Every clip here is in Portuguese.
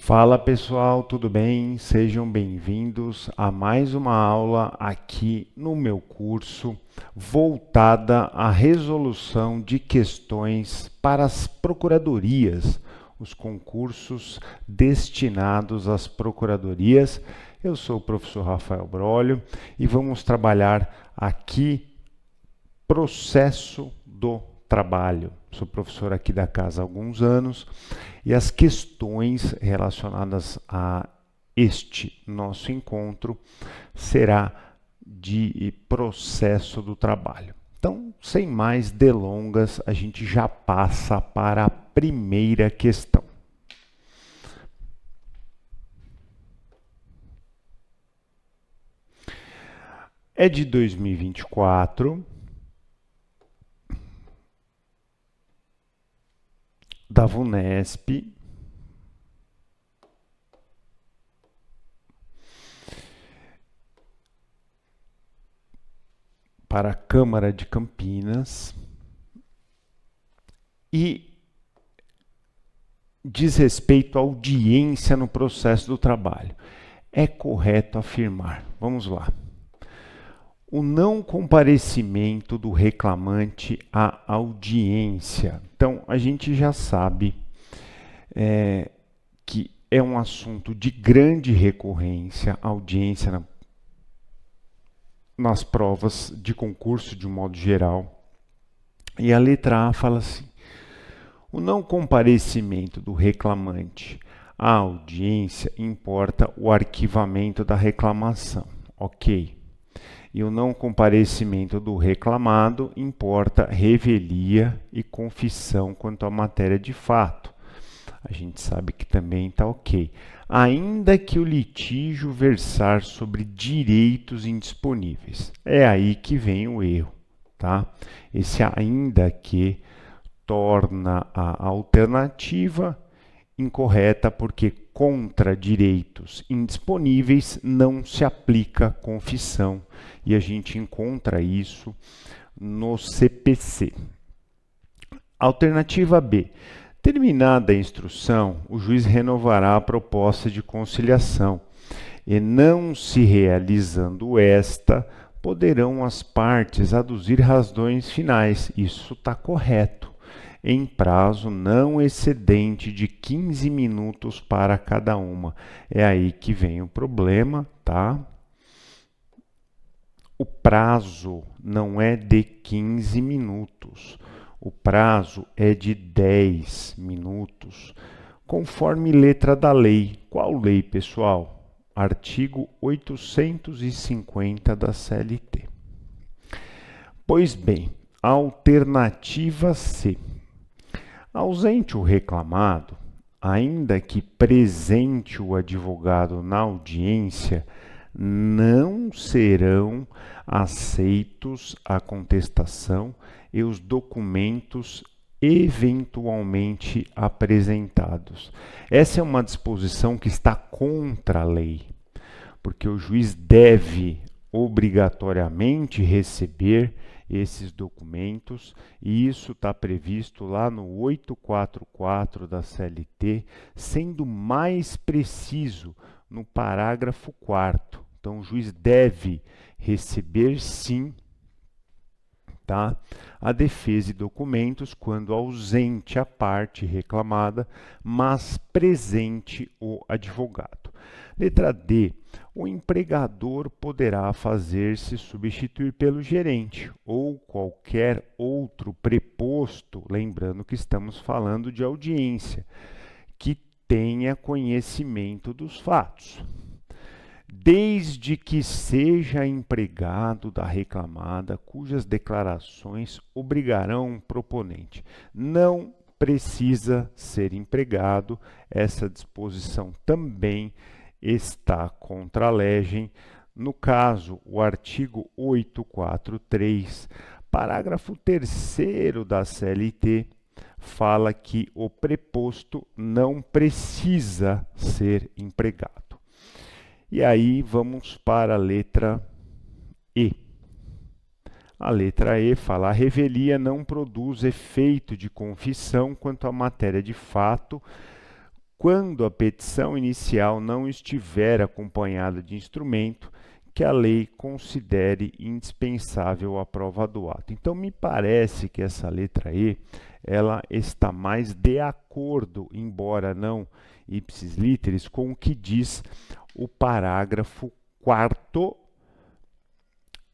Fala pessoal, tudo bem? Sejam bem-vindos a mais uma aula aqui no meu curso voltada à resolução de questões para as procuradorias, os concursos destinados às procuradorias. Eu sou o professor Rafael Brolio e vamos trabalhar aqui processo do trabalho. Sou professor aqui da casa há alguns anos e as questões relacionadas a este nosso encontro será de processo do trabalho. Então, sem mais delongas, a gente já passa para a primeira questão. É de 2024, da VUNESP, para a Câmara de Campinas e diz respeito à audiência no processo do trabalho. É correto afirmar. Vamos lá. O não comparecimento do reclamante à audiência. Então, a gente já sabe que é um assunto de grande recorrência, audiência nas provas de concurso de um modo geral. E a letra A fala assim: o não comparecimento do reclamante à audiência importa o arquivamento da reclamação. Ok. E o não comparecimento do reclamado importa revelia e confissão quanto à matéria de fato. A gente sabe que também está ok. Ainda que o litígio versar sobre direitos indisponíveis. É aí que vem o erro, tá? Esse ainda que torna a alternativa incorreta porque contra direitos indisponíveis não se aplica confissão e a gente encontra isso no CPC. Alternativa B. Terminada a instrução, o juiz renovará a proposta de conciliação e, não se realizando esta, poderão as partes aduzir razões finais. Isso está correto. Em prazo não excedente de 15 minutos para cada uma. É aí que vem o problema, tá? O prazo não é de 15 minutos. O prazo é de 10 minutos, conforme letra da lei. Qual lei, pessoal? Artigo 850 da CLT. Pois bem, alternativa C. Ausente o reclamado, ainda que presente o advogado na audiência, não serão aceitos a contestação e os documentos eventualmente apresentados. Essa é uma disposição que está contra a lei, porque o juiz deve obrigatoriamente receber esses documentos, e isso está previsto lá no 844 da CLT, sendo mais preciso no parágrafo 4º. Então, o juiz deve receber, sim, tá, a defesa e documentos quando ausente a parte reclamada, mas presente o advogado. Letra D. O empregador poderá fazer-se substituir pelo gerente ou qualquer outro preposto, lembrando que estamos falando de audiência, que tenha conhecimento dos fatos, desde que seja empregado da reclamada, cujas declarações obrigarão o proponente. Não precisa ser empregado, essa disposição também está contra a legem. No caso, o artigo 843, parágrafo 3º da CLT, fala que o preposto não precisa ser empregado. E aí vamos para a letra E. A letra E fala: a revelia não produz efeito de confissão quanto à matéria de fato, quando a petição inicial não estiver acompanhada de instrumento que a lei considere indispensável à prova do ato. Então, me parece que essa letra E, ela está mais de acordo, embora não ipsis literis, com o que diz o parágrafo 4º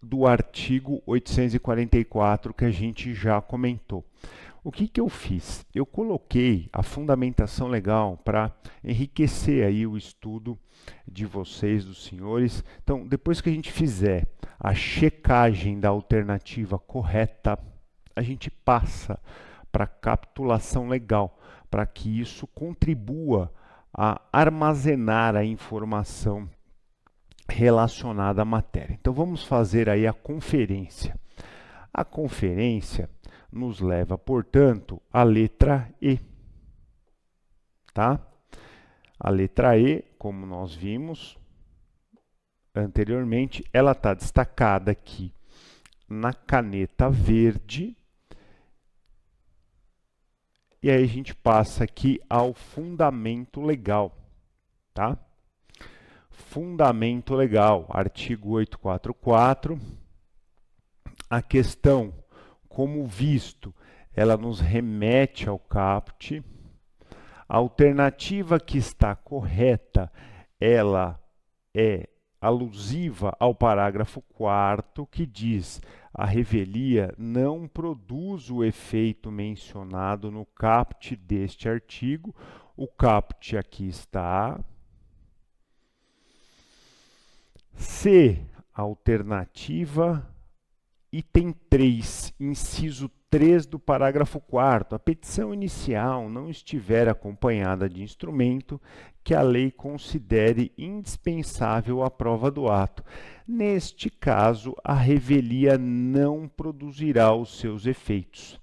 do artigo 844, que a gente já comentou. O que eu fiz? Eu coloquei a fundamentação legal para enriquecer aí o estudo de vocês, dos senhores. Então, depois que a gente fizer a checagem da alternativa correta, a gente passa para a capitulação legal, para que isso contribua a armazenar a informação relacionada à matéria. Então, vamos fazer aí a conferência. A conferência nos leva, portanto, à letra E, tá? A letra E, como nós vimos anteriormente, ela está destacada aqui na caneta verde. E aí a gente passa aqui ao fundamento legal, tá? Fundamento legal, artigo 844. A questão, como visto, ela nos remete ao caput. A alternativa que está correta, ela é alusiva ao parágrafo 4º, que diz: a revelia não produz o efeito mencionado no caput deste artigo. O caput aqui está. C, alternativa, item 3, inciso 3 do parágrafo 4º. A petição inicial não estiver acompanhada de instrumento que a lei considere indispensável à prova do ato. Neste caso, a revelia não produzirá os seus efeitos.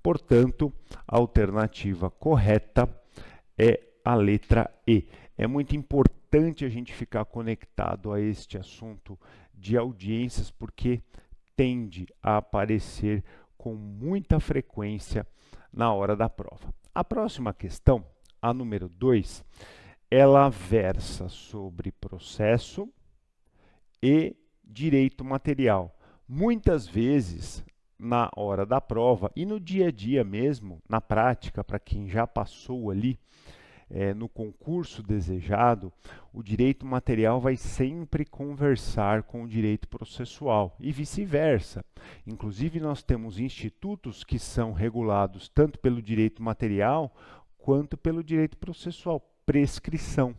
Portanto, a alternativa correta é a letra E. É muito importante a gente ficar conectado a este assunto de audiências, porque tende a aparecer com muita frequência na hora da prova. A próxima questão, a número 2, ela versa sobre processo e direito material. Muitas vezes, na hora da prova e no dia a dia mesmo, na prática, para quem já passou ali no concurso desejado, o direito material vai sempre conversar com o direito processual e vice-versa. Inclusive, nós temos institutos que são regulados tanto pelo direito material quanto pelo direito processual, prescrição.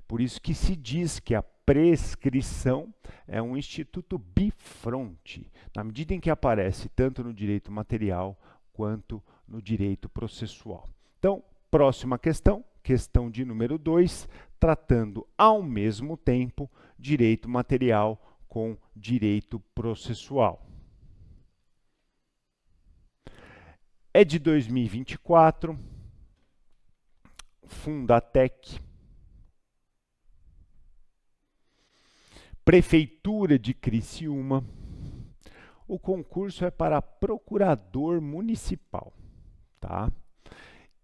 Por isso que se diz que a prescrição é um instituto bifronte, na medida em que aparece tanto no direito material quanto no direito processual. Então, próxima questão, questão de número 2, tratando ao mesmo tempo direito material com direito processual. É de 2024, Fundatec, Prefeitura de Criciúma. O concurso é para procurador municipal, tá?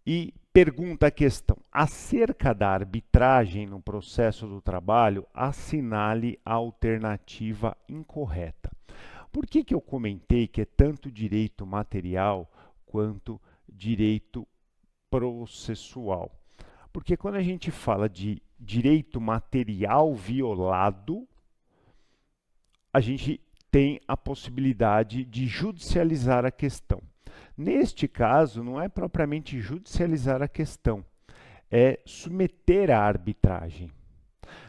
E pergunta a questão: acerca da arbitragem no processo do trabalho, assinale a alternativa incorreta. Por que eu comentei que é tanto direito material quanto direito processual? Porque quando a gente fala de direito material violado, a gente tem a possibilidade de judicializar a questão. Neste caso, não é propriamente judicializar a questão, é submeter à arbitragem.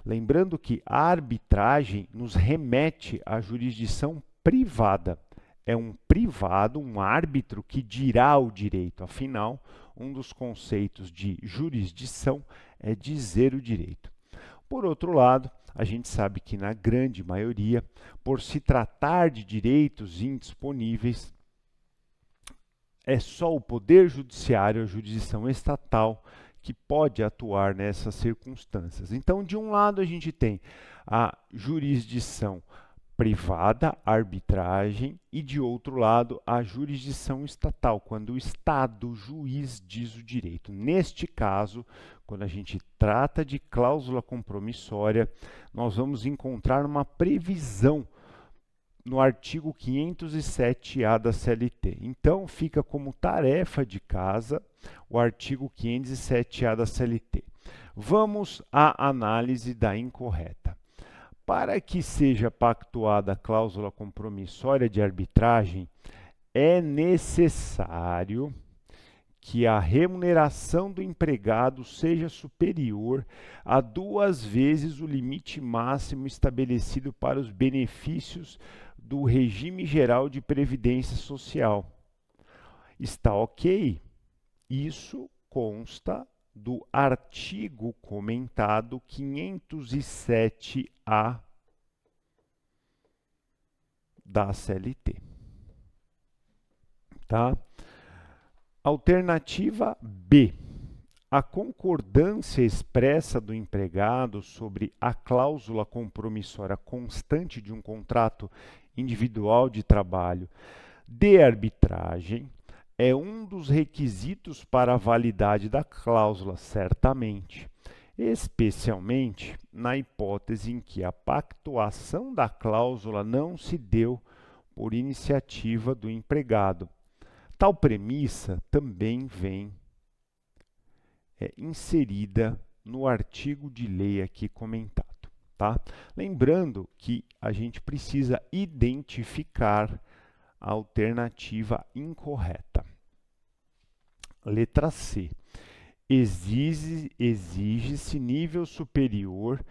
Lembrando que a arbitragem nos remete à jurisdição privada. É um privado, um árbitro, que dirá o direito. Afinal, um dos conceitos de jurisdição é dizer o direito. Por outro lado, a gente sabe que, na grande maioria, por se tratar de direitos indisponíveis, é só o Poder Judiciário, a jurisdição estatal, que pode atuar nessas circunstâncias. Então, de um lado, a gente tem a jurisdição privada, arbitragem, e de outro lado, a jurisdição estatal, quando o Estado, juiz, diz o direito. Neste caso, quando a gente trata de cláusula compromissória, nós vamos encontrar uma previsão no artigo 507-A da CLT. Então, fica como tarefa de casa o artigo 507-A da CLT. Vamos à análise da incorreta. Para que seja pactuada a cláusula compromissória de arbitragem, é necessário que a remuneração do empregado seja superior a 2 vezes o limite máximo estabelecido para os benefícios do regime geral de previdência social. Está ok? Isso consta do artigo comentado 507-A da CLT. Tá? Alternativa B. A concordância expressa do empregado sobre a cláusula compromissória constante de um contrato individual de trabalho de arbitragem é um dos requisitos para a validade da cláusula, certamente, especialmente na hipótese em que a pactuação da cláusula não se deu por iniciativa do empregado. Tal premissa também vem inserida no artigo de lei aqui comentado, tá? Lembrando que a gente precisa identificar a alternativa incorreta. Letra C. Exige-se nível superior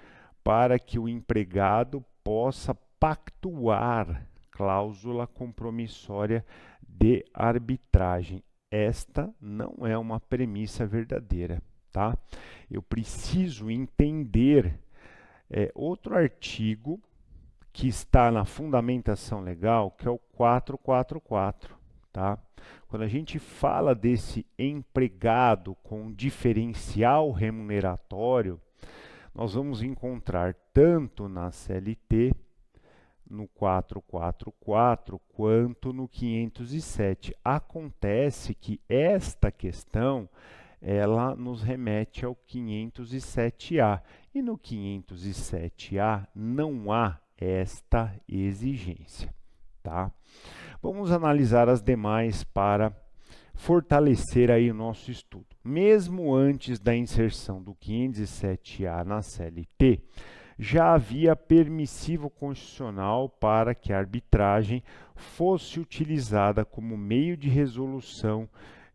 para que o empregado possa pactuar cláusula compromissória de arbitragem. Esta não é uma premissa verdadeira, tá? Eu preciso entender outro artigo que está na fundamentação legal, que é o 444, tá? Quando a gente fala desse empregado com diferencial remuneratório, nós vamos encontrar tanto na CLT, no 444, quanto no 507. Acontece que esta questão, ela nos remete ao 507-A. E no 507-A não há esta exigência, tá? Vamos analisar as demais para fortalecer aí o nosso estudo. Mesmo antes da inserção do 507-A na CLT, já havia permissivo constitucional para que a arbitragem fosse utilizada como meio de resolução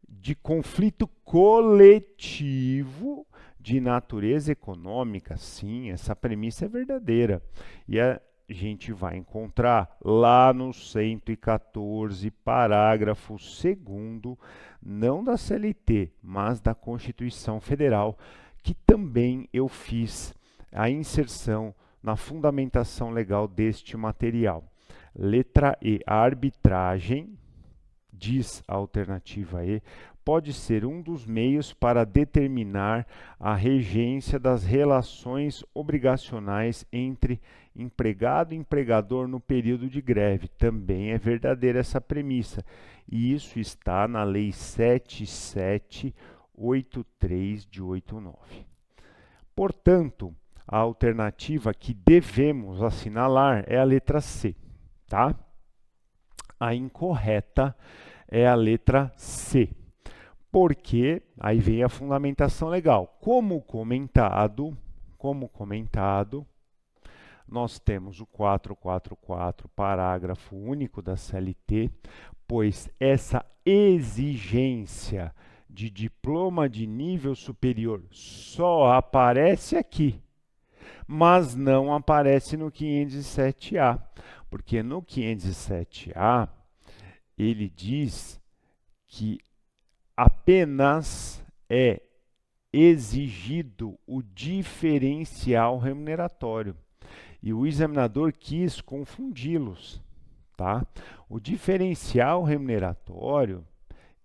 de conflito coletivo de natureza econômica. Sim, essa premissa é verdadeira. E a gente vai encontrar lá no 114, parágrafo 2º, não da CLT, mas da Constituição Federal, que também eu fiz a inserção na fundamentação legal deste material. Letra E. A arbitragem, diz a alternativa E, pode ser um dos meios para determinar a regência das relações obrigacionais entre empregado e empregador no período de greve. Também é verdadeira essa premissa. E isso está na Lei 7783 de 89. Portanto, a alternativa que devemos assinalar é a letra C, tá? A incorreta é a letra C, porque aí vem a fundamentação legal. Como comentado, nós temos o 444, parágrafo único da CLT, pois essa exigência de diploma de nível superior só aparece aqui, mas não aparece no 507-A, porque no 507-A ele diz que apenas é exigido o diferencial remuneratório. E o examinador quis confundi-los, tá? O diferencial remuneratório,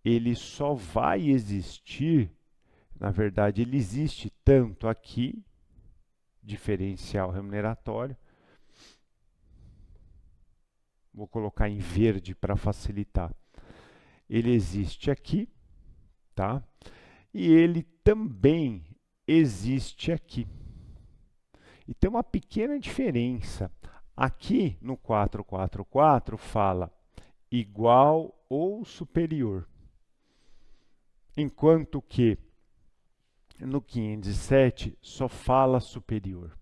ele só vai existir, na verdade, ele existe tanto aqui, diferencial remuneratório, vou colocar em verde para facilitar. Ele existe aqui, tá? E ele também existe aqui. E tem uma pequena diferença. Aqui no 444 fala igual ou superior. Enquanto que no 507 só fala superior.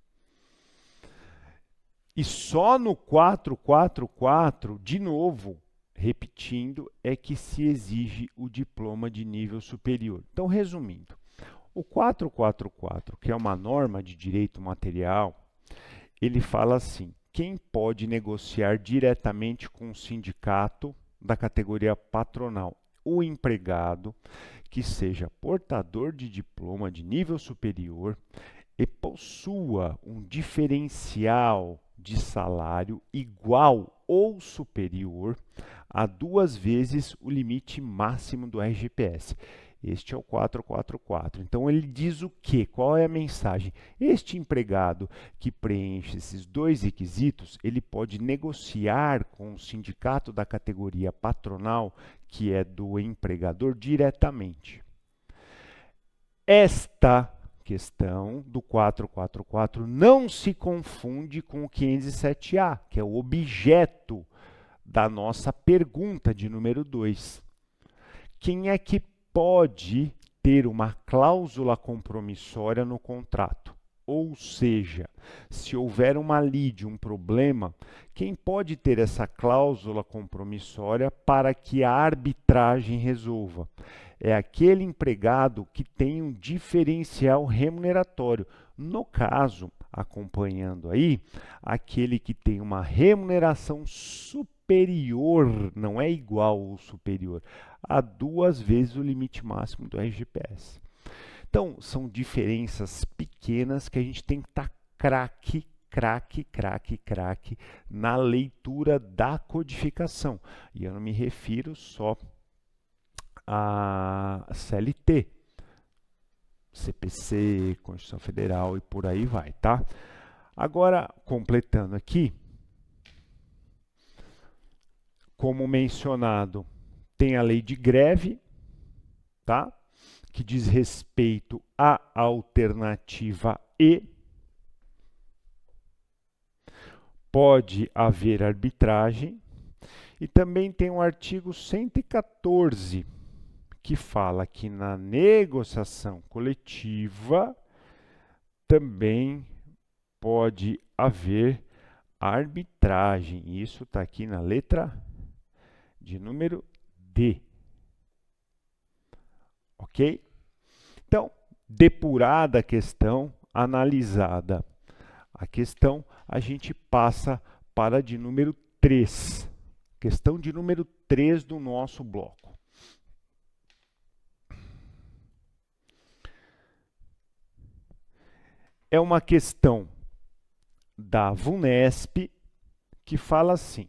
E só no 444, de novo, repetindo, é que se exige o diploma de nível superior. Então, resumindo, o 444, que é uma norma de direito material, ele fala assim: quem pode negociar diretamente com o sindicato da categoria patronal? O empregado que seja portador de diploma de nível superior e possua um diferencial de salário igual ou superior a 2 vezes o limite máximo do RGPS. Este é o 444. Então, ele diz o quê? Qual é a mensagem? Este empregado que preenche esses 2 requisitos, ele pode negociar com o sindicato da categoria patronal, que é do empregador, diretamente. Esta questão do 444 não se confunde com o 507A, que é o objeto da nossa pergunta de número 2. Quem é que pode ter uma cláusula compromissória no contrato? Ou seja, se houver uma lide, um problema, quem pode ter essa cláusula compromissória para que a arbitragem resolva? É aquele empregado que tem um diferencial remuneratório. No caso, acompanhando aí, aquele que tem uma remuneração superior, não é igual ou superior, a 2 vezes o limite máximo do RGPS. Então, são diferenças pequenas que a gente tem que estar craque na leitura da codificação. E eu não me refiro só a CLT, CPC, Constituição Federal e por aí vai, tá? Agora, completando aqui, como mencionado, tem a lei de greve, tá? Que diz respeito à alternativa E. Pode haver arbitragem. E também tem o artigo 114, que fala que na negociação coletiva também pode haver arbitragem. Isso está aqui na letra de número D. Ok? Então, depurada a questão, analisada a questão, a gente passa para a de número 3. Questão de número 3 do nosso bloco. É uma questão da VUNESP que fala assim: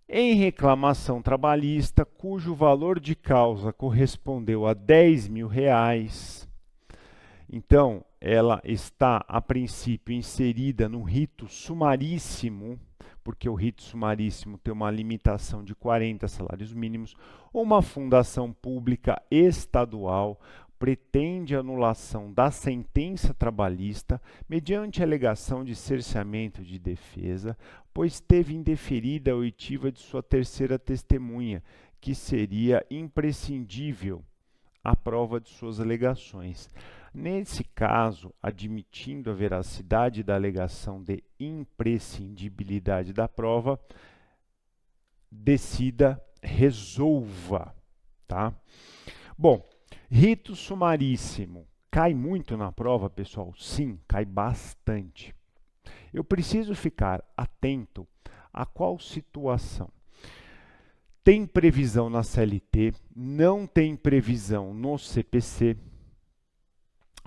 em reclamação trabalhista cujo valor de causa correspondeu a R$10.000, então ela está a princípio inserida no rito sumaríssimo, porque o rito sumaríssimo tem uma limitação de 40 salários mínimos, uma fundação pública estadual pretende anulação da sentença trabalhista mediante alegação de cerceamento de defesa, pois teve indeferida a oitiva de sua terceira testemunha, que seria imprescindível à prova de suas alegações. Nesse caso, admitindo a veracidade da alegação de imprescindibilidade da prova, decida, resolva, tá? Bom, rito sumaríssimo. Cai muito na prova, pessoal? Sim, cai bastante. Eu preciso ficar atento a qual situação. Tem previsão na CLT, não tem previsão no CPC.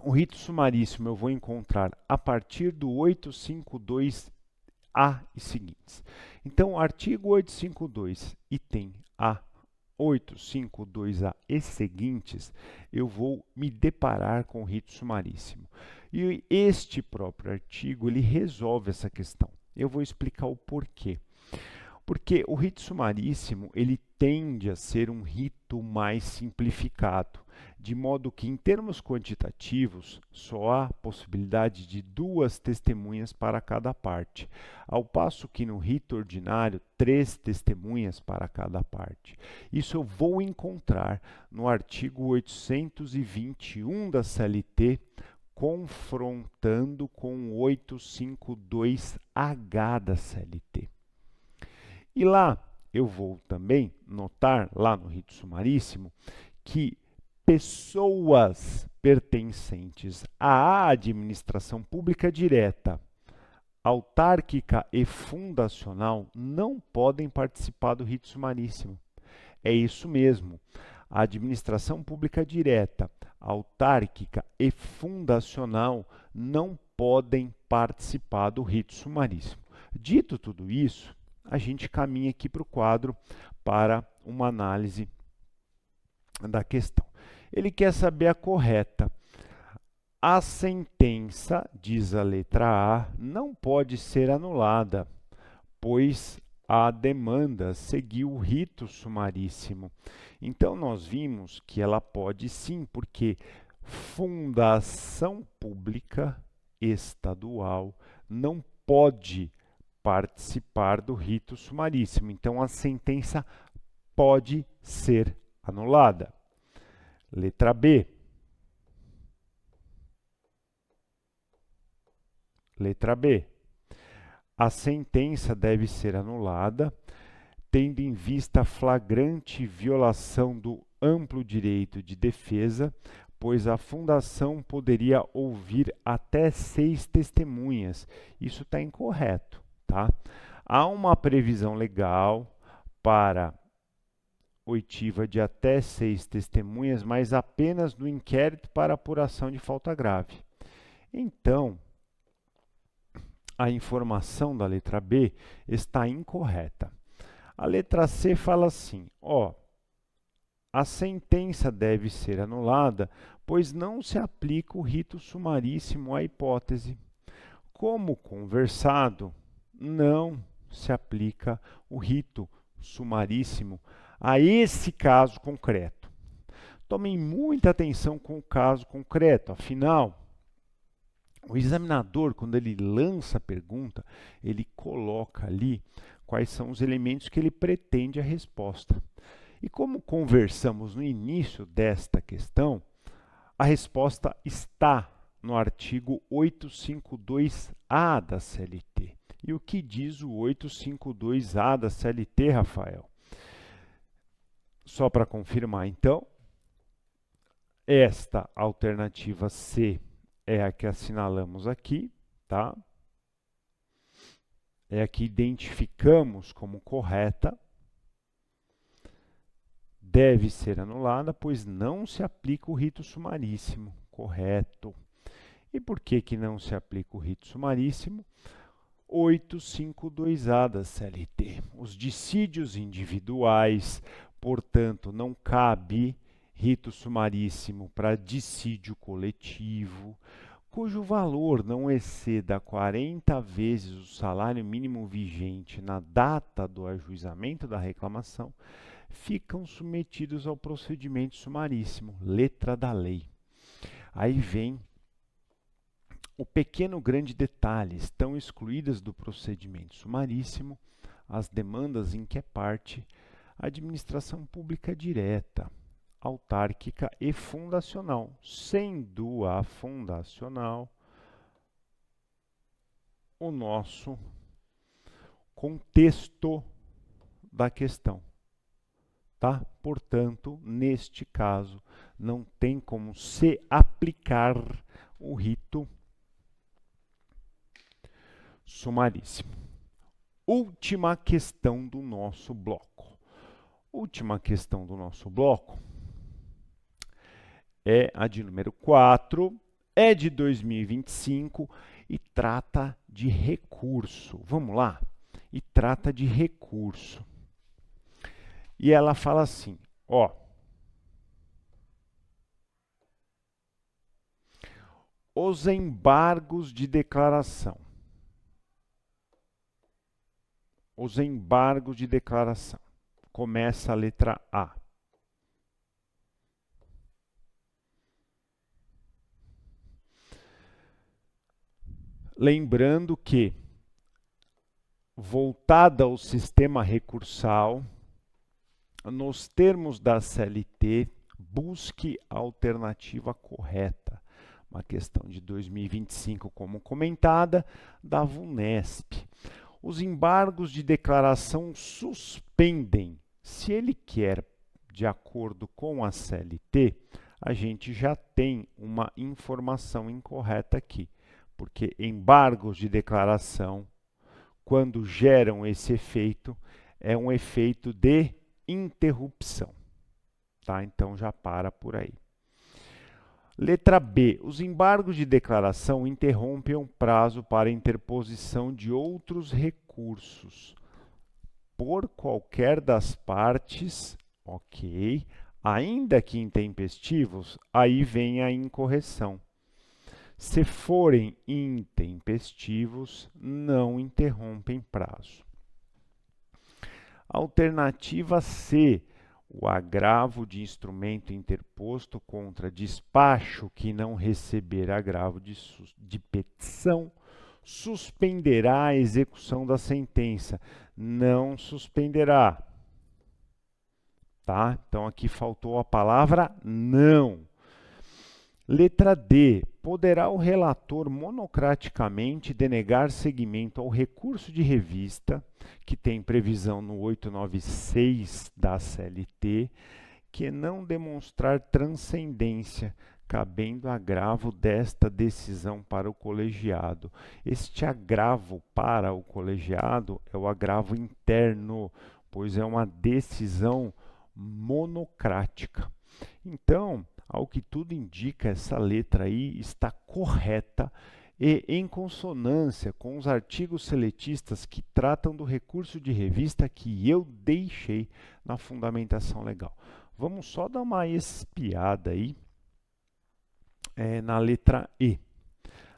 O rito sumaríssimo eu vou encontrar a partir do 852A e seguintes. Então, artigo 852, item A, 852A e seguintes, eu vou me deparar com o rito sumaríssimo. E este próprio artigo, ele resolve essa questão. Eu vou explicar o porquê. Porque o rito sumaríssimo, ele tende a ser um rito mais simplificado, de modo que, em termos quantitativos, só há possibilidade de 2 testemunhas para cada parte, ao passo que no rito ordinário, 3 testemunhas para cada parte. Isso eu vou encontrar no artigo 821 da CLT, confrontando com o 852H da CLT. E lá eu vou também notar, lá no rito sumaríssimo, que pessoas pertencentes à administração pública direta, autárquica e fundacional não podem participar do rito sumaríssimo. É isso mesmo. A administração pública direta, autárquica e fundacional não podem participar do rito sumaríssimo. Dito tudo isso, a gente caminha aqui para o quadro para uma análise da questão. Ele quer saber a correta. A sentença, diz a letra A, não pode ser anulada, pois a demanda seguiu o rito sumaríssimo. Então, nós vimos que ela pode sim, porque fundação pública estadual não pode participar do rito sumaríssimo. Então, a sentença pode ser anulada. Letra B. Letra B. A sentença deve ser anulada, tendo em vista a flagrante violação do amplo direito de defesa, pois a fundação poderia ouvir até 6 testemunhas. Isso está incorreto. Tá? Há uma previsão legal para oitiva de até 6 testemunhas, mas apenas no inquérito para apuração de falta grave. Então, a informação da letra B está incorreta. A letra C fala assim, a sentença deve ser anulada, pois não se aplica o rito sumaríssimo à hipótese. Como conversado, não se aplica o rito sumaríssimo a esse caso concreto. Tomem muita atenção com o caso concreto, afinal, o examinador, quando ele lança a pergunta, ele coloca ali quais são os elementos que ele pretende a resposta. E como conversamos no início desta questão, a resposta está no artigo 852A da CLT. E o que diz o 852A da CLT, Rafael? Só para confirmar, então, esta alternativa C é a que assinalamos aqui, tá? É a que identificamos como correta. Deve ser anulada, pois não se aplica o rito sumaríssimo. Correto. E por que que não se aplica o rito sumaríssimo? 852A da CLT. Os dissídios individuais, portanto, não cabe rito sumaríssimo para dissídio coletivo, cujo valor não exceda 40 vezes o salário mínimo vigente na data do ajuizamento da reclamação, ficam submetidos ao procedimento sumaríssimo, letra da lei. Aí vem o pequeno grande detalhe: estão excluídas do procedimento sumaríssimo as demandas em que é parte a administração pública direta, autárquica e fundacional, sendo a fundacional o nosso contexto da questão. Tá? Portanto, neste caso, não tem como se aplicar o rito sumaríssimo. Última questão do nosso bloco. Última questão do nosso bloco é a de número 4, é de 2025 e trata de recurso. Vamos lá? E trata de recurso. E ela fala assim, os embargos de declaração os embargos de declaração. Começa a letra A. Lembrando que, voltada ao sistema recursal, nos termos da CLT, busque a alternativa correta. Uma questão de 2025, como comentada, da VUNESP. Os embargos de declaração suspendem. Se ele quer, de acordo com a CLT, a gente já tem uma informação incorreta aqui, porque embargos de declaração, quando geram esse efeito, é um efeito de interrupção. Tá? Então já para por aí. Letra B. Os embargos de declaração interrompem o prazo para interposição de outros recursos por qualquer das partes, ok? Ainda que intempestivos, aí vem a incorreção. Se forem intempestivos, não interrompem prazo. Alternativa C. O agravo de instrumento interposto contra despacho que não receber agravo de petição suspenderá a execução da sentença. Não suspenderá. Tá? Então, aqui faltou a palavra não. Letra D. Poderá o relator monocraticamente denegar seguimento ao recurso de revista, que tem previsão no 896 da CLT, que não demonstrar transcendência, cabendo agravo desta decisão para o colegiado. Este agravo para o colegiado é o agravo interno, pois é uma decisão monocrática. Então, ao que tudo indica, essa letra aí está correta e em consonância com os artigos seletistas que tratam do recurso de revista que eu deixei na fundamentação legal. Vamos só dar uma espiada aí na letra E.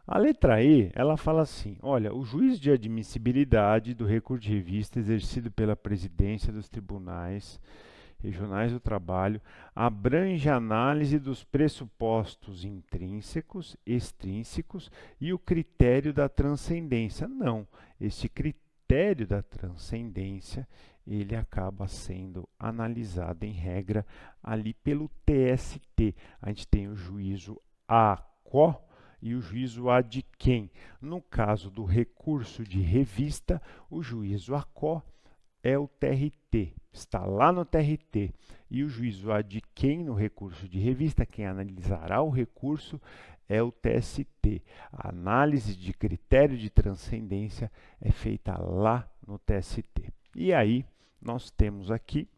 A letra E, ela fala assim, olha, o juízo de admissibilidade do recurso de revista exercido pela presidência dos tribunais regionais do trabalho abrange a análise dos pressupostos intrínsecos, extrínsecos e o critério da transcendência. Não, este critério da transcendência, ele acaba sendo analisado em regra ali pelo TST. A gente tem o juízo a quo e o juízo a de quem. No caso do recurso de revista, o juízo a quo é o TRT, está lá no TRT, e o juízo a de quem no recurso de revista, quem analisará o recurso, é o TST. A análise de critério de transcendência é feita lá no TST. E aí, nós temos aqui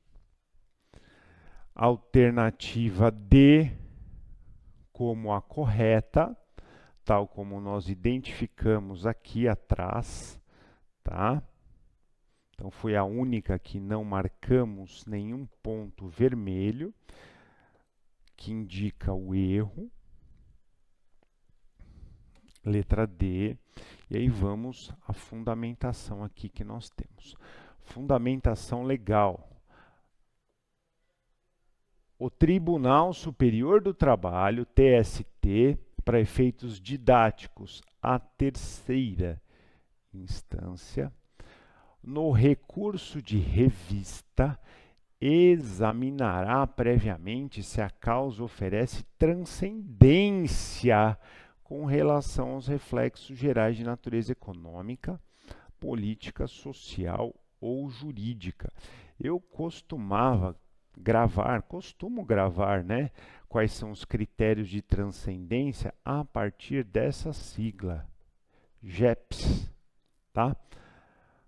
a alternativa D como a correta, tal como nós identificamos aqui atrás, tá? Então, foi a única que não marcamos nenhum ponto vermelho, que indica o erro. Letra D. E aí vamos à fundamentação aqui que nós temos. Fundamentação legal. O Tribunal Superior do Trabalho, TST, para efeitos didáticos, a terceira instância, no recurso de revista, examinará previamente se a causa oferece transcendência com relação aos reflexos gerais de natureza econômica, política, social ou jurídica. Eu costumo gravar, né, quais são os critérios de transcendência a partir dessa sigla, GEPS, tá?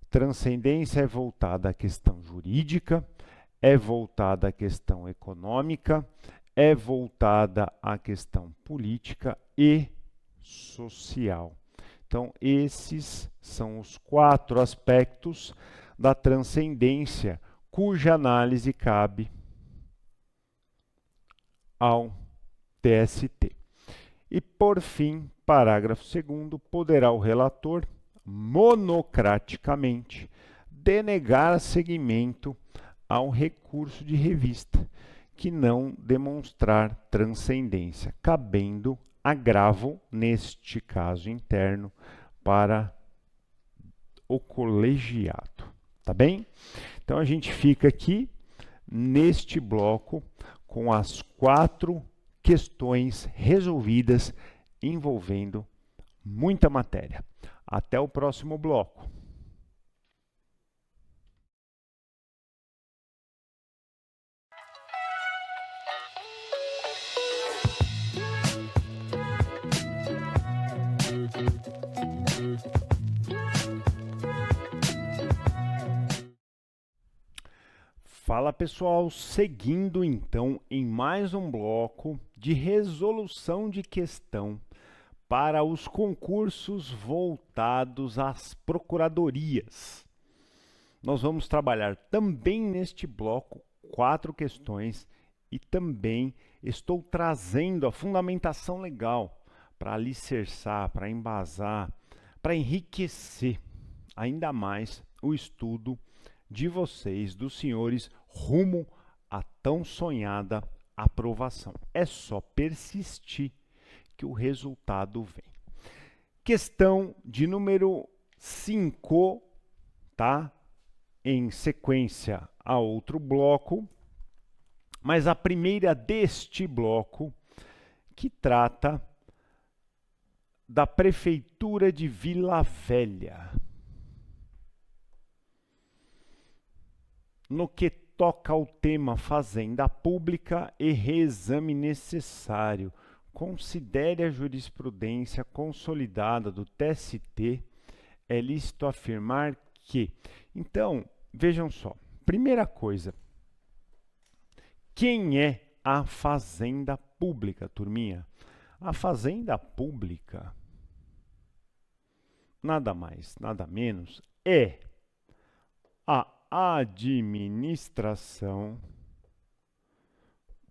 Transcendência é voltada à questão jurídica, é voltada à questão econômica, é voltada à questão política e social. Então, esses são os 4 aspectos da transcendência, cuja análise cabe ao TST. E, por fim, parágrafo 2º, poderá o relator monocraticamente denegar seguimento ao recurso de revista, que não demonstrar transcendência, cabendo agravo, neste caso interno, para o colegiado. Tá bem? Então, a gente fica aqui neste bloco com as 4 questões resolvidas envolvendo muita matéria. Até o próximo bloco. Fala pessoal, seguindo então em mais um bloco de resolução de questão para os concursos voltados às procuradorias. Nós vamos trabalhar também neste bloco 4 questões e também estou trazendo a fundamentação legal para alicerçar, para embasar, para enriquecer ainda mais o estudo de vocês, dos senhores, rumo à tão sonhada aprovação. É só persistir que o resultado vem. Questão de número 5, tá? Em sequência a outro bloco, mas a primeira deste bloco, que trata da Prefeitura de Vila Velha. No que toca ao tema Fazenda Pública e reexame necessário, considere a jurisprudência consolidada do TST, é lícito afirmar que... Então, vejam só, primeira coisa, quem é a Fazenda Pública, turminha? A Fazenda Pública, nada mais, nada menos, é a administração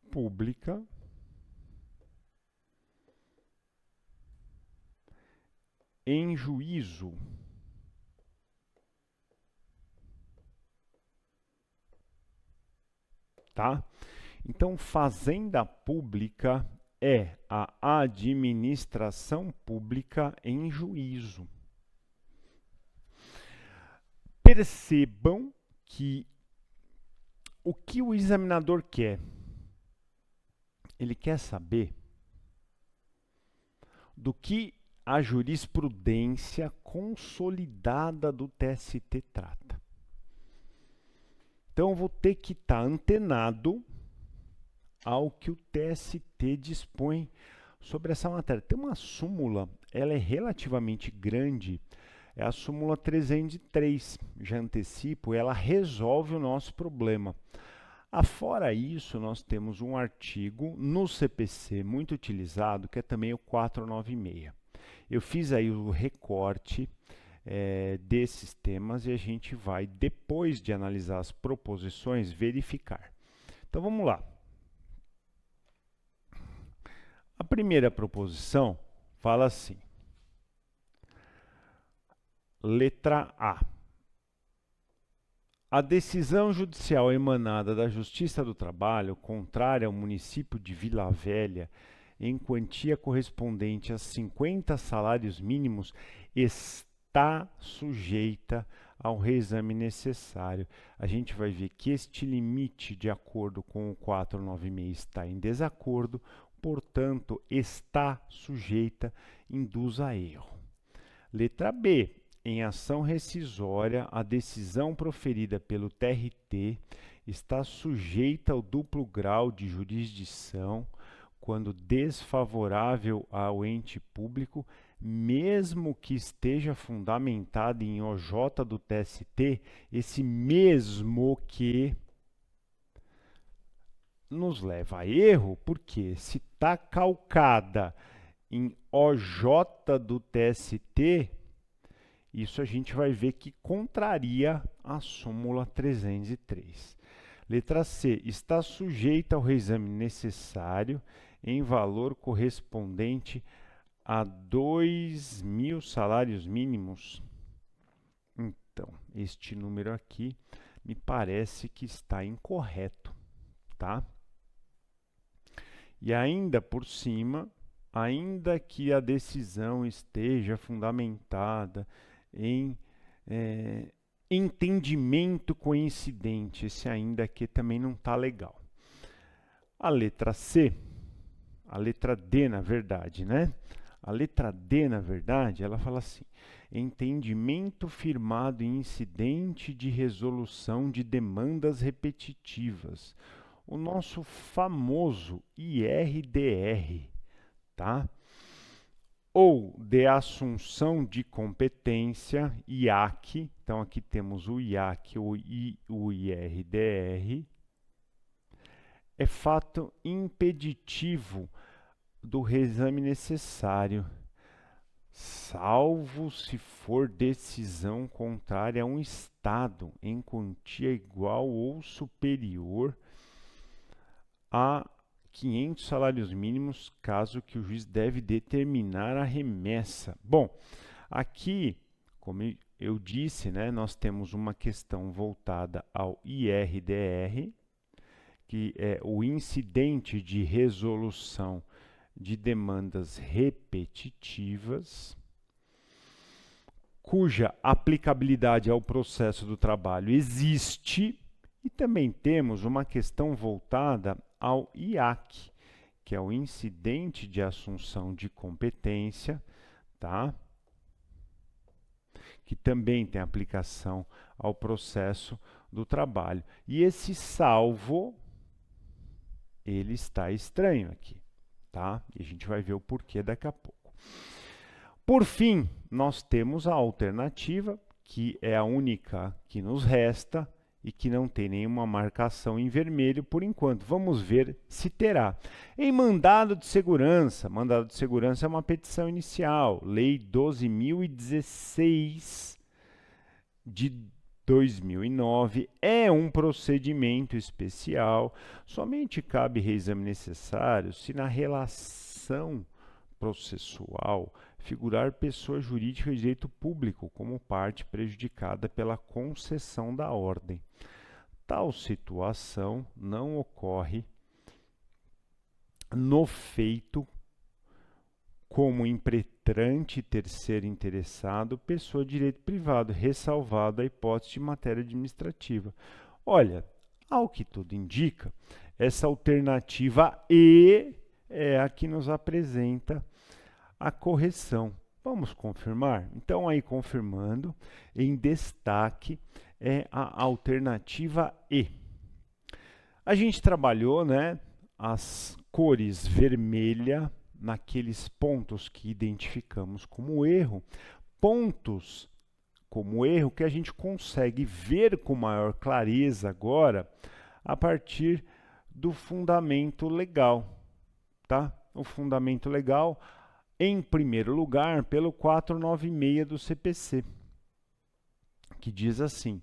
pública em juízo. Tá? Então, fazenda pública é a administração pública em juízo. Percebam que o que o examinador quer? Ele quer saber do que a jurisprudência consolidada do TST trata. Então, eu vou ter que estar antenado ao que o TST dispõe sobre essa matéria. Tem uma súmula, ela é relativamente grande, é a súmula 303, já antecipo, ela resolve o nosso problema. Afora isso, nós temos um artigo no CPC muito utilizado, que é também o 496. Eu fiz aí o recorte desses temas e a gente vai, depois de analisar as proposições, verificar. Então, vamos lá. A primeira proposição fala assim. Letra A. A decisão judicial emanada da Justiça do Trabalho, contrária ao município de Vila Velha, em quantia correspondente a 50 salários mínimos, está sujeita ao reexame necessário. A gente vai ver que este limite, de acordo com o 496, está em desacordo, portanto, está sujeita, induz a erro. Letra B. Em ação rescisória, a decisão proferida pelo TRT está sujeita ao duplo grau de jurisdição quando desfavorável ao ente público, mesmo que esteja fundamentada em OJ do TST, esse mesmo que nos leva a erro, porque se está calcada em OJ do TST, isso a gente vai ver que contraria a súmula 303. Letra C. Está sujeita ao reexame necessário em valor correspondente a 2.000 salários mínimos. Então, este número aqui me parece que está incorreto, tá? E ainda por cima, ainda que a decisão esteja fundamentada em entendimento coincidente, esse ainda aqui também não está legal. A letra C, a letra D, na verdade, né? A letra D, na verdade, ela fala assim: entendimento firmado em incidente de resolução de demandas repetitivas. O nosso famoso IRDR, tá? Ou de assunção de competência, IAC. Então, aqui temos o IAC, o IRDR. É fato impeditivo do reexame necessário, salvo se for decisão contrária a um Estado em quantia igual ou superior a 500 salários mínimos, caso que o juiz deve determinar a remessa. Bom, aqui, como eu disse, né, nós temos uma questão voltada ao IRDR, que é o incidente de resolução de demandas repetitivas, cuja aplicabilidade ao processo do trabalho existe, e também temos uma questão voltada ao IAC, que é o incidente de assunção de competência, tá? Que também tem aplicação ao processo do trabalho. E esse salvo, ele está estranho aqui, tá? E a gente vai ver o porquê daqui a pouco. Por fim, nós temos a alternativa, que é a única que nos resta e que não tem nenhuma marcação em vermelho por enquanto. Vamos ver se terá. Em mandado de segurança é uma petição inicial, Lei 12.016 de 2009, é um procedimento especial, somente cabe reexame necessário se na relação processual figurar pessoa jurídica de direito público como parte prejudicada pela concessão da ordem. Tal situação não ocorre no feito como impetrante terceiro interessado, pessoa de direito privado, ressalvado a hipótese de matéria administrativa. Olha, ao que tudo indica, essa alternativa E é a que nos apresenta a correção. Vamos confirmar? Então, aí confirmando, em destaque é a alternativa E. A gente trabalhou, né, as cores vermelha naqueles pontos que identificamos como erro, pontos como erro que a gente consegue ver com maior clareza agora a partir do fundamento legal, tá? O fundamento legal, em primeiro lugar, pelo 496 do CPC, que diz assim: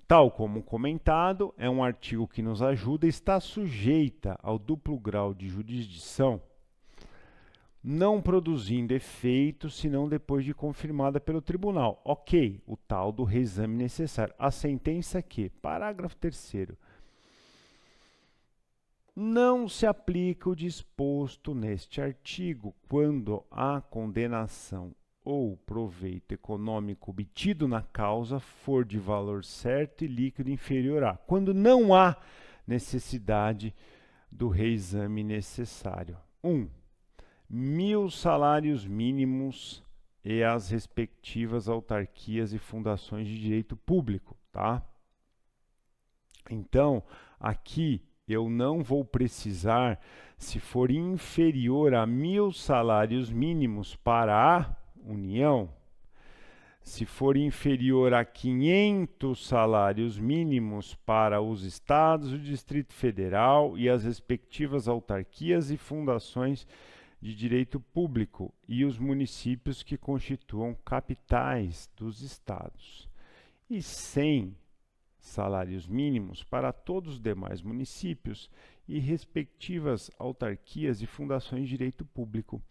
tal como comentado, é um artigo que nos ajuda e está sujeita ao duplo grau de jurisdição, não produzindo efeito senão depois de confirmada pelo tribunal. Ok, o tal do reexame necessário. A sentença que, parágrafo 3º, não se aplica o disposto neste artigo quando a condenação ou proveito econômico obtido na causa for de valor certo e líquido inferior a, quando não há necessidade do reexame necessário. 1.000 salários mínimos e as respectivas autarquias e fundações de direito público, tá? Então, aqui eu não vou precisar, se for inferior a 1.000 salários mínimos para a União, se for inferior a 500 salários mínimos para os estados, o Distrito Federal e as respectivas autarquias e fundações de direito público e os municípios que constituam capitais dos estados, e 100 salários mínimos para todos os demais municípios e respectivas autarquias e fundações de direito público.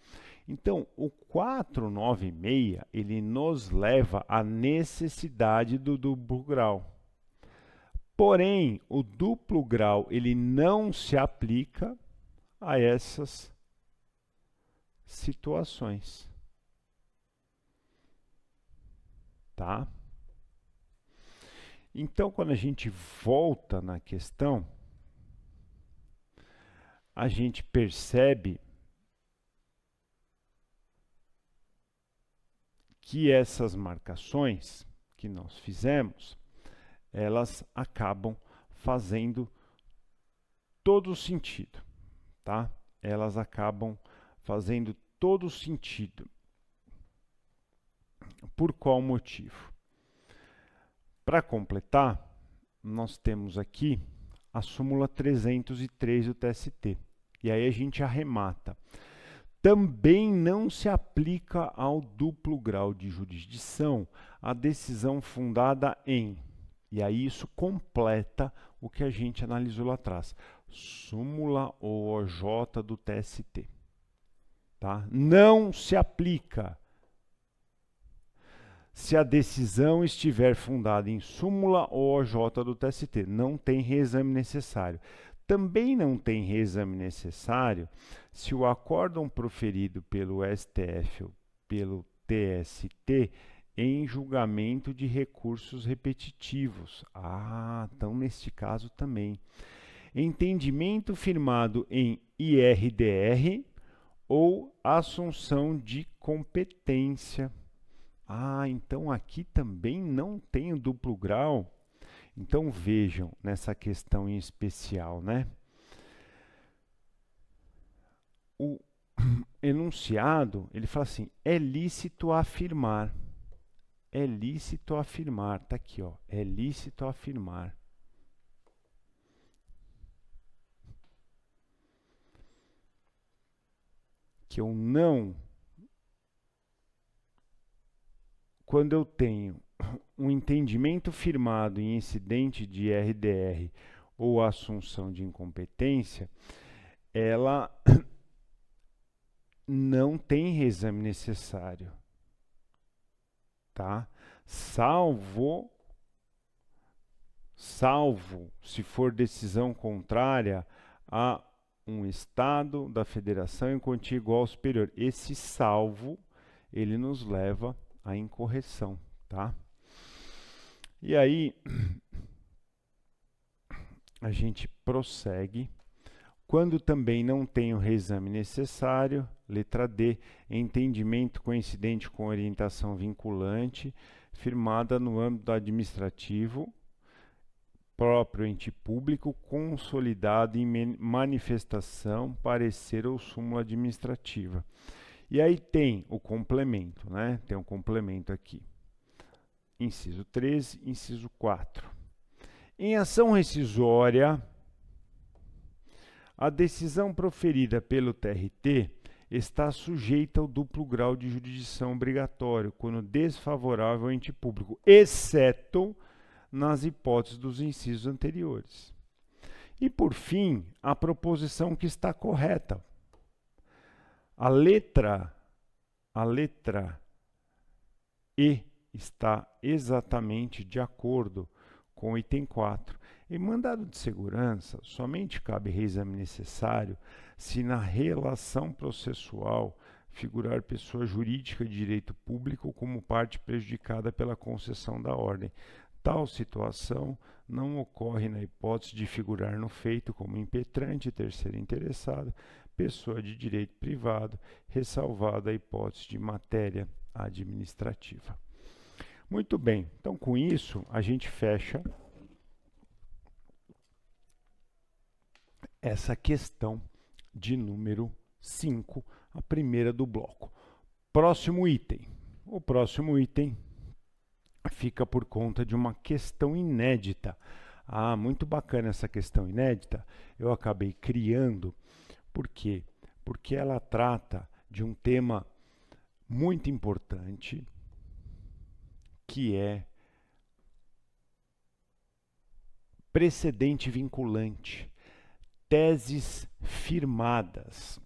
Então, o 496, ele nos leva à necessidade do duplo grau. Porém, o duplo grau, ele não se aplica a essas situações. Tá? Então, quando a gente volta na questão, a gente percebe que essas marcações que nós fizemos, elas acabam fazendo todo o sentido, tá? Elas acabam fazendo todo o sentido. Por qual motivo? Para completar, nós temos aqui a súmula 303 do TST. E aí a gente arremata. Também não se aplica ao duplo grau de jurisdição a decisão fundada em. E aí isso completa o que a gente analisou lá atrás. Súmula OJ do TST. Tá? Não se aplica se a decisão estiver fundada em súmula OJ do TST. Não tem reexame necessário. Também não tem reexame necessário se o acórdão proferido pelo STF ou pelo TST em julgamento de recursos repetitivos. Então neste caso também. Entendimento firmado em IRDR ou assunção de competência. Então aqui também não tem o duplo grau. Então vejam nessa questão em especial, né? O enunciado, ele fala assim, é lícito afirmar. É lícito afirmar, tá aqui, ó, é lícito afirmar. Que eu não, quando eu tenho um entendimento firmado em incidente de RDR ou assunção de incompetência, ela não tem reexame necessário, tá? Salvo se for decisão contrária a um estado da federação em quantia igual ao superior. Esse salvo, ele nos leva à incorreção, tá? E aí, a gente prossegue. Quando também não tem o reexame necessário, letra D, entendimento coincidente com orientação vinculante, firmada no âmbito administrativo, próprio ente público, consolidado em manifestação, parecer ou súmula administrativa. E aí tem o complemento, né? Tem um complemento aqui. Inciso 13, inciso 4. Em ação rescisória, a decisão proferida pelo TRT está sujeita ao duplo grau de jurisdição obrigatório, quando desfavorável ao ente público, exceto nas hipóteses dos incisos anteriores. E, por fim, a proposição que está correta. A letra E está exatamente de acordo com o item 4. Em mandado de segurança, somente cabe reexame necessário se na relação processual figurar pessoa jurídica de direito público como parte prejudicada pela concessão da ordem. Tal situação não ocorre na hipótese de figurar no feito como impetrante, terceiro interessado, pessoa de direito privado, ressalvada a hipótese de matéria administrativa. Muito bem, então com isso a gente fecha essa questão de número 5, a primeira do bloco. Próximo item. O próximo item fica por conta de uma questão inédita. Muito bacana essa questão inédita. Eu acabei criando. Por quê? Porque ela trata de um tema muito importante, que é precedente vinculante. teses firmadas,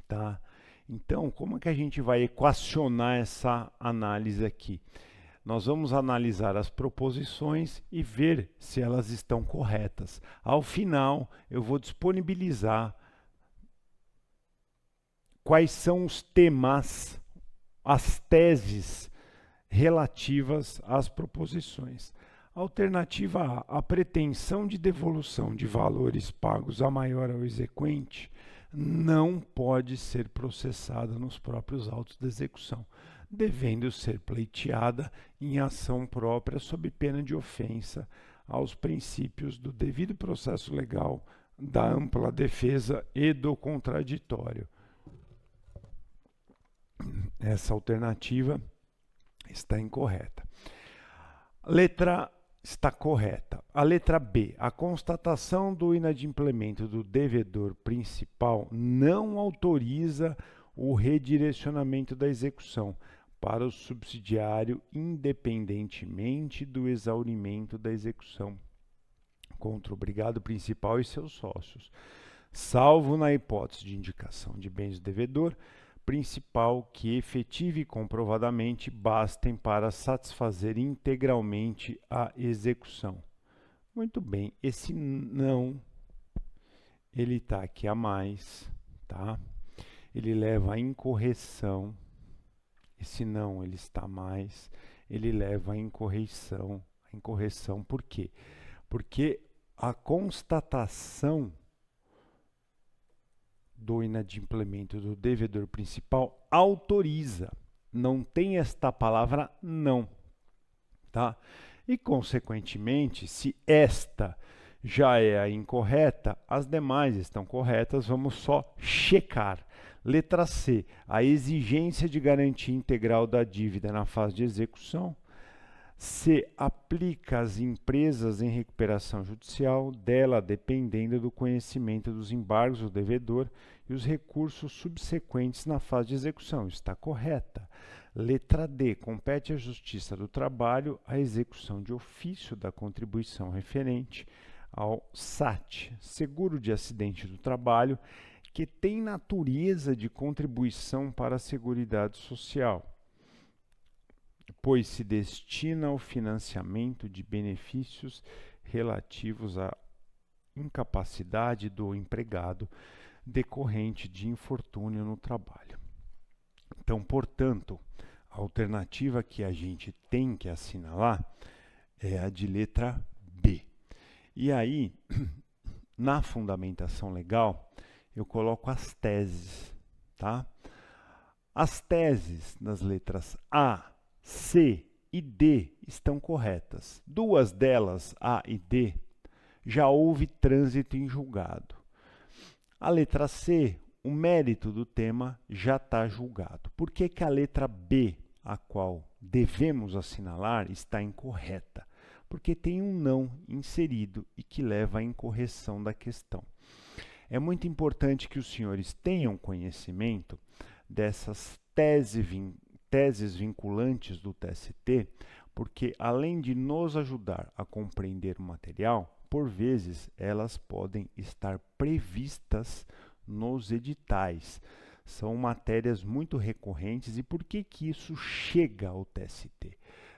tá? Então, como é que a gente vai equacionar essa análise aqui? Nós vamos analisar as proposições e ver se elas estão corretas. Ao final, eu vou disponibilizar quais são os temas, as teses relativas às proposições. Alternativa A, a pretensão de devolução de valores pagos a maior ao exequente não pode ser processada nos próprios autos de execução, devendo ser pleiteada em ação própria sob pena de ofensa aos princípios do devido processo legal, da ampla defesa e do contraditório. Essa alternativa está incorreta. Letra está correta. A letra B, a constatação do inadimplemento do devedor principal não autoriza o redirecionamento da execução para o subsidiário independentemente do exaurimento da execução contra o obrigado principal e seus sócios, salvo na hipótese de indicação de bens do devedor principal que efetive comprovadamente bastem para satisfazer integralmente a execução. Muito bem, esse não, ele está aqui a mais, tá? Ele leva à incorreção. Esse não, ele está a mais, ele leva à incorreção. A incorreção por quê? Porque a constatação do inadimplemento do devedor principal autoriza. Não tem esta palavra não, tá? E, consequentemente, se esta já é a incorreta, as demais estão corretas, vamos só checar. Letra C, a exigência de garantia integral da dívida na fase de execução se aplica às empresas em recuperação judicial, dela dependendo do conhecimento dos embargos do devedor e os recursos subsequentes na fase de execução. Está correta. Letra D. Compete à Justiça do Trabalho a execução de ofício da contribuição referente ao SAT, Seguro de Acidente do Trabalho, que tem natureza de contribuição para a Seguridade Social, pois se destina ao financiamento de benefícios relativos à incapacidade do empregado decorrente de infortúnio no trabalho. Então, portanto, a alternativa que a gente tem que assinalar é a de letra B. E aí, na fundamentação legal, eu coloco as teses, tá? As teses nas letras A, C e D estão corretas. Duas delas, A e D, já houve trânsito em julgado. A letra C, o mérito do tema já está julgado. Por que que a letra B, a qual devemos assinalar, está incorreta? Porque tem um não inserido e que leva à incorreção da questão. É muito importante que os senhores tenham conhecimento dessas teses vinculantes do TST, porque além de nos ajudar a compreender o material, por vezes elas podem estar previstas nos editais. São matérias muito recorrentes. E por que que isso chega ao TST?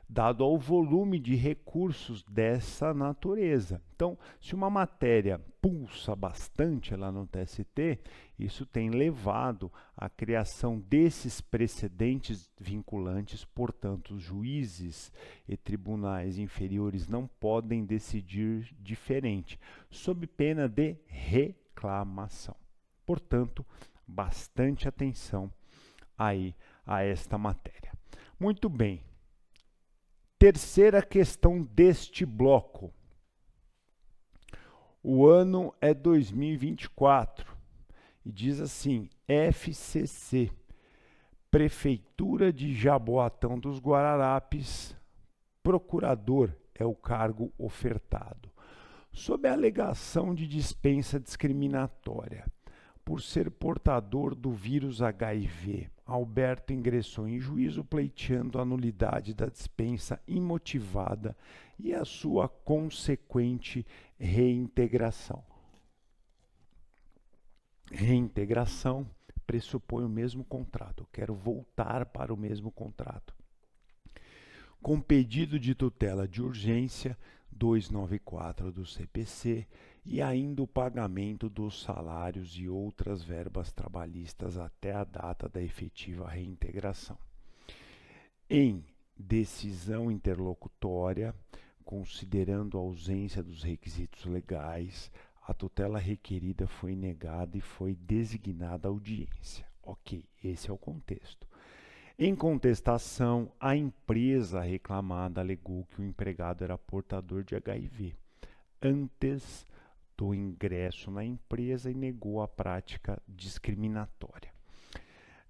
Dado ao volume de recursos dessa natureza. Então, se uma matéria pulsa bastante lá no TST, isso tem levado à criação desses precedentes vinculantes, portanto, os juízes e tribunais inferiores não podem decidir diferente, sob pena de reclamação. Portanto, bastante atenção aí a esta matéria. Muito bem. Terceira questão deste bloco. O ano é 2024 e diz assim: FCC, Prefeitura de Jaboatão dos Guararapes, procurador é o cargo ofertado. Sob a alegação de dispensa discriminatória, por ser portador do vírus HIV, Alberto ingressou em juízo pleiteando a nulidade da dispensa imotivada e a sua consequente reintegração. Reintegração pressupõe o mesmo contrato. Eu quero voltar para o mesmo contrato. Com pedido de tutela de urgência 294 do CPC e ainda o pagamento dos salários e outras verbas trabalhistas até a data da efetiva reintegração. Em decisão interlocutória, considerando a ausência dos requisitos legais, a tutela requerida foi negada e foi designada audiência. Ok, esse é o contexto. Em contestação, a empresa reclamada alegou que o empregado era portador de HIV antes do ingresso na empresa e negou a prática discriminatória.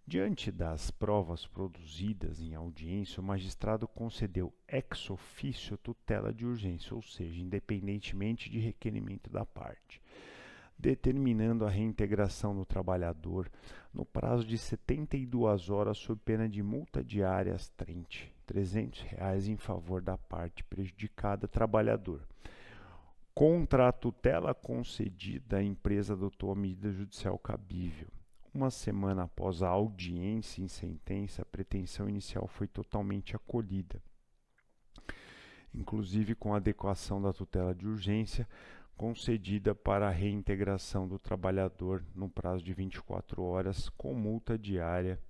Diante das provas produzidas em audiência, o magistrado concedeu ex officio tutela de urgência, ou seja, independentemente de requerimento da parte, determinando a reintegração do trabalhador no prazo de 72 horas sob pena de multa diária R$ 300 em favor da parte prejudicada, trabalhador. Contra a tutela concedida, a empresa adotou a medida judicial cabível. Uma semana após a audiência em sentença, a pretensão inicial foi totalmente acolhida, inclusive com a adequação da tutela de urgência concedida para a reintegração do trabalhador no prazo de 24 horas, com multa diária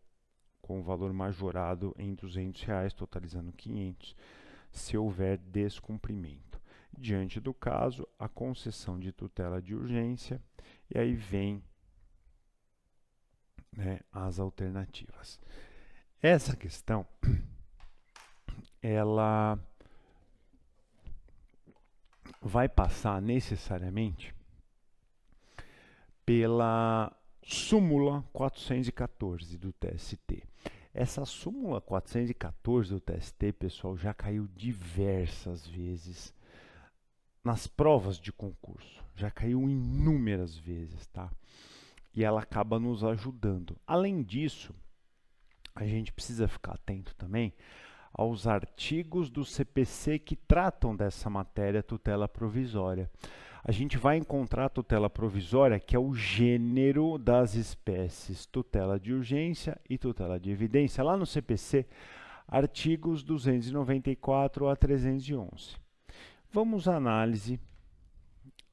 com valor majorado em R$ 200, totalizando R$ 500, se houver descumprimento. Diante do caso, a concessão de tutela de urgência, e aí vem as alternativas. Essa questão, ela vai passar necessariamente pela súmula 414 do TST. Essa súmula 414 do TST, pessoal, já caiu diversas vezes nas provas de concurso. Já caiu inúmeras vezes, tá? E ela acaba nos ajudando. Além disso, a gente precisa ficar atento também aos artigos do CPC que tratam dessa matéria tutela provisória. A gente vai encontrar a tutela provisória, que é o gênero das espécies tutela de urgência e tutela de evidência, lá no CPC, artigos 294 a 311. Vamos à análise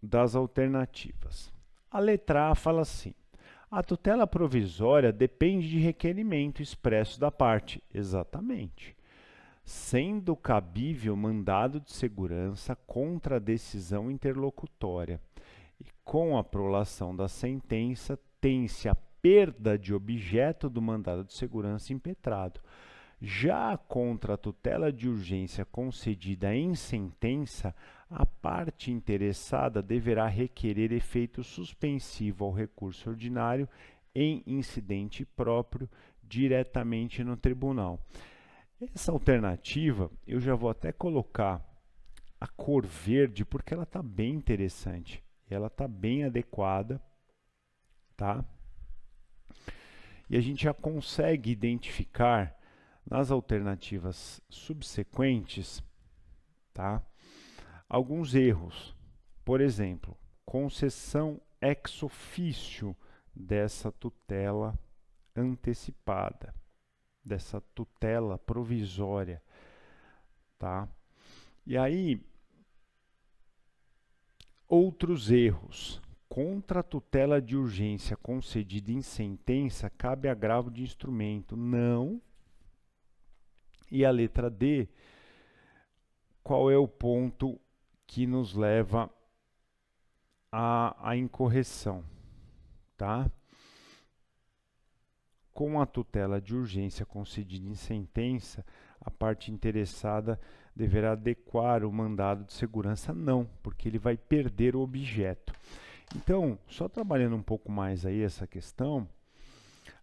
das alternativas. A letra A fala assim: a tutela provisória depende de requerimento expresso da parte. Exatamente. Sendo cabível mandado de segurança contra a decisão interlocutória. E com a prolação da sentença, tem-se a perda de objeto do mandado de segurança impetrado. Já contra a tutela de urgência concedida em sentença, a parte interessada deverá requerer efeito suspensivo ao recurso ordinário em incidente próprio diretamente no tribunal. Essa alternativa, eu já vou até colocar a cor verde, porque ela está bem interessante. Ela está bem adequada, tá? E a gente já consegue identificar nas alternativas subsequentes, tá, alguns erros. Por exemplo, concessão ex officio dessa tutela antecipada, dessa tutela provisória, tá? E aí, outros erros. Contra a tutela de urgência concedida em sentença, cabe agravo de instrumento. Não. E a letra D, qual é o ponto que nos leva à incorreção, tá? Com a tutela de urgência concedida em sentença, a parte interessada deverá adequar o mandado de segurança. Não, porque ele vai perder o objeto. Então, só trabalhando um pouco mais aí essa questão,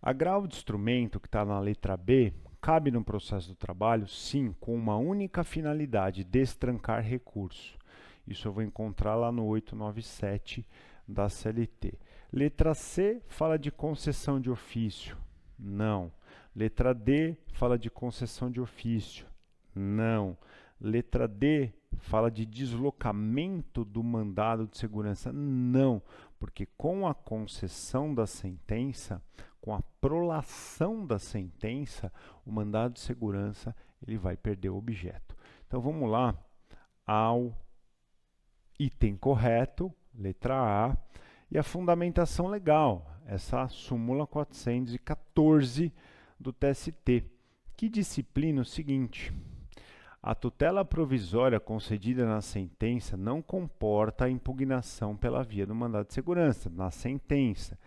agravo de instrumento que está na letra B, cabe no processo do trabalho, sim, com uma única finalidade, destrancar recurso. Isso eu vou encontrar lá no 897 da CLT. Letra C fala de concessão de ofício. Não. Letra D fala de concessão de ofício. Não. Letra D fala de deslocamento do mandado de segurança. Não, porque com a concessão da sentença, com a prolação da sentença, o mandado de segurança ele vai perder o objeto. Então vamos lá ao item correto, letra A, e a fundamentação legal, essa súmula 414 do TST, que disciplina o seguinte: a tutela provisória concedida na sentença não comporta a impugnação pela via do mandado de segurança, na sentença,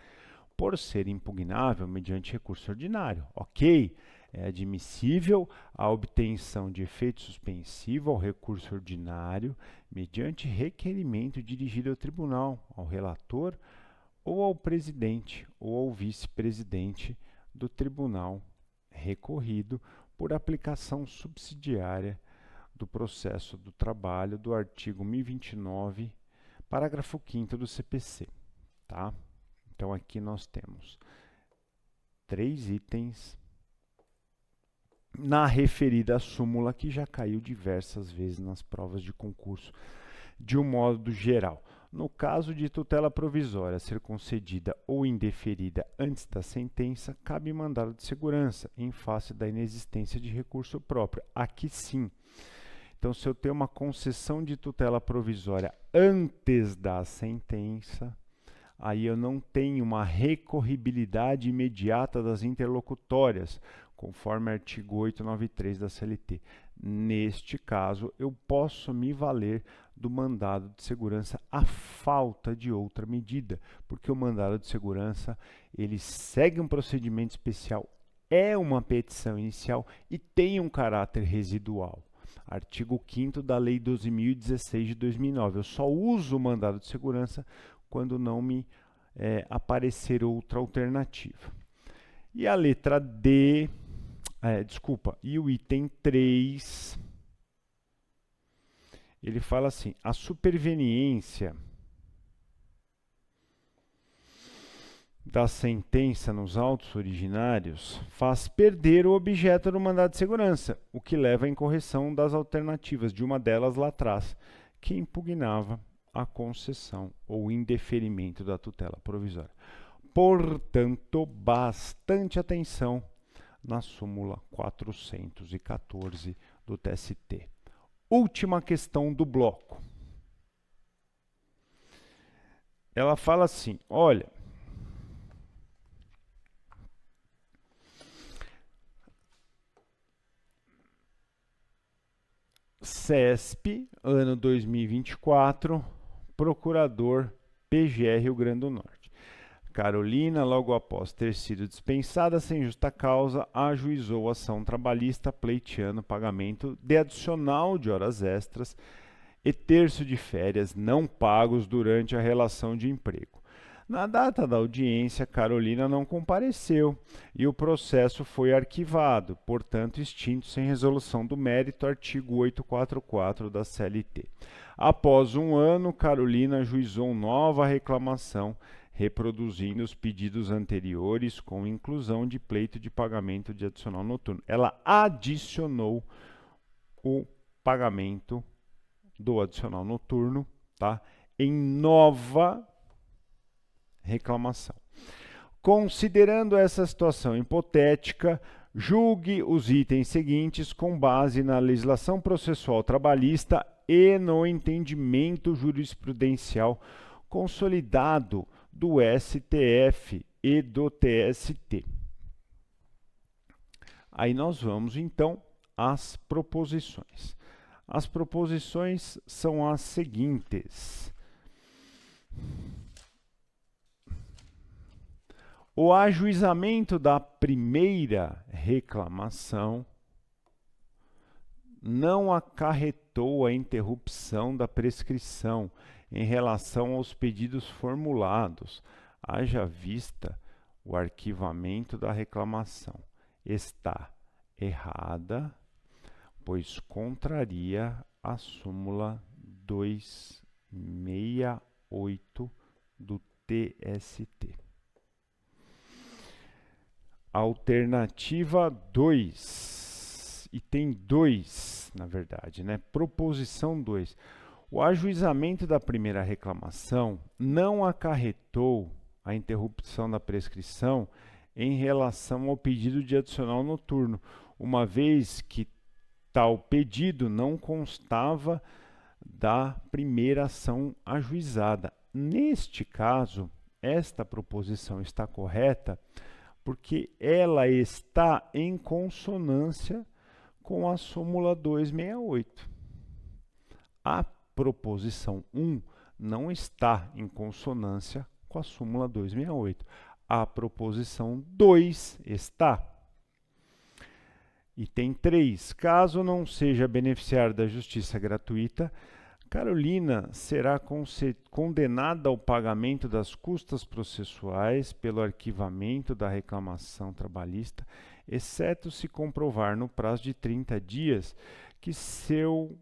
por ser impugnável mediante recurso ordinário. Ok, é admissível a obtenção de efeito suspensivo ao recurso ordinário mediante requerimento dirigido ao tribunal, ao relator ou ao presidente ou ao vice-presidente do tribunal recorrido por aplicação subsidiária do processo do trabalho do artigo 1029, parágrafo 5º do CPC, tá? Então aqui nós temos 3 itens na referida súmula que já caiu diversas vezes nas provas de concurso, de um modo geral. No caso de tutela provisória ser concedida ou indeferida antes da sentença, cabe mandado de segurança, em face da inexistência de recurso próprio. Aqui sim. Então, se eu tenho uma concessão de tutela provisória antes da sentença, aí eu não tenho uma recorribilidade imediata das interlocutórias, conforme artigo 893 da CLT. Neste caso, eu posso me valer do mandado de segurança à falta de outra medida, porque o mandado de segurança, ele segue um procedimento especial, é uma petição inicial e tem um caráter residual. Artigo 5º da Lei 12.016 de 2009. Eu só uso o mandado de segurança quando não me aparecer outra alternativa. E a letra D, e o item 3, ele fala assim: a superveniência da sentença nos autos originários faz perder o objeto do mandado de segurança, o que leva à incorreção das alternativas, de uma delas lá atrás, que impugnava a concessão ou indeferimento da tutela provisória. Portanto, bastante atenção na súmula 414 do TST. Última questão do bloco. Ela fala assim: olha, CESP, ano 2024, procurador PGR Rio Grande do Norte. Carolina, logo após ter sido dispensada sem justa causa, ajuizou ação trabalhista pleiteando pagamento de adicional de horas extras e terço de férias não pagos durante a relação de emprego. Na data da audiência, Carolina não compareceu e o processo foi arquivado, portanto extinto sem resolução do mérito, artigo 844 da CLT. Após um ano, Carolina ajuizou nova reclamação, reproduzindo os pedidos anteriores com inclusão de pleito de pagamento de adicional noturno. Ela adicionou o pagamento do adicional noturno, tá, em nova reclamação. Considerando essa situação hipotética, julgue os itens seguintes com base na legislação processual trabalhista e no entendimento jurisprudencial consolidado do STF e do TST. Aí nós vamos então às proposições. As proposições são as seguintes: o ajuizamento da primeira reclamação não acarretou a interrupção da prescrição em relação aos pedidos formulados, haja vista o arquivamento da reclamação. Está errada, pois contraria a súmula 268 do TST. Alternativa 2. item 2, na verdade, né? Proposição 2. O ajuizamento da primeira reclamação não acarretou a interrupção da prescrição em relação ao pedido de adicional noturno, uma vez que tal pedido não constava da primeira ação ajuizada. Neste caso, esta proposição está correta porque ela está em consonância com a súmula 268. A proposição 1 não está em consonância com a súmula 268. A proposição 2 está. Item 3. Caso não seja beneficiário da justiça gratuita, Carolina será condenada ao pagamento das custas processuais pelo arquivamento da reclamação trabalhista, exceto se comprovar no prazo de 30 dias que seu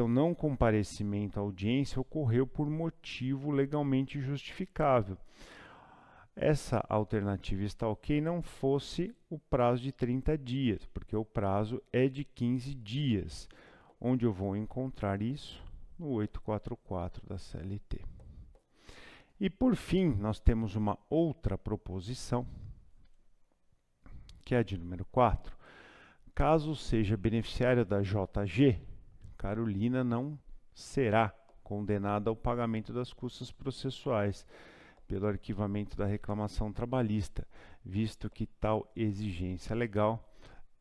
não comparecimento à audiência ocorreu por motivo legalmente justificável. Essa alternativa está ok, não fosse o prazo de 30 dias, porque o prazo é de 15 dias. Onde eu vou encontrar isso? No 844 da CLT. E, por fim, nós temos uma outra proposição, que é a de número 4. Caso seja beneficiária da JG, Carolina não será condenada ao pagamento das custas processuais pelo arquivamento da reclamação trabalhista, visto que tal exigência legal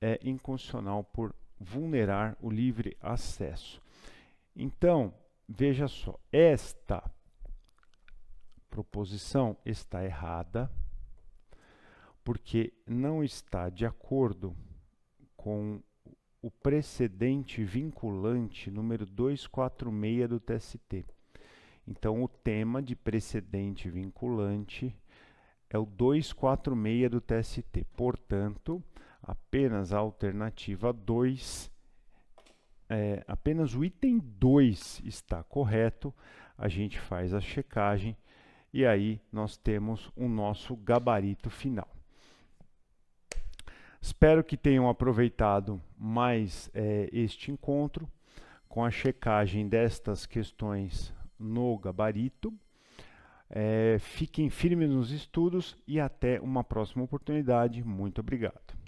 é inconstitucional por vulnerar o livre acesso. Então, veja só, esta proposição está errada, porque não está de acordo com o precedente vinculante número 246 do TST. Então, o tema de precedente vinculante é o 246 do TST. Portanto, apenas a alternativa 2, apenas o item 2 está correto. A gente faz a checagem e aí nós temos o nosso gabarito final. Espero que tenham aproveitado mais este encontro com a checagem destas questões no gabarito. Fiquem firmes nos estudos e até uma próxima oportunidade. Muito obrigado.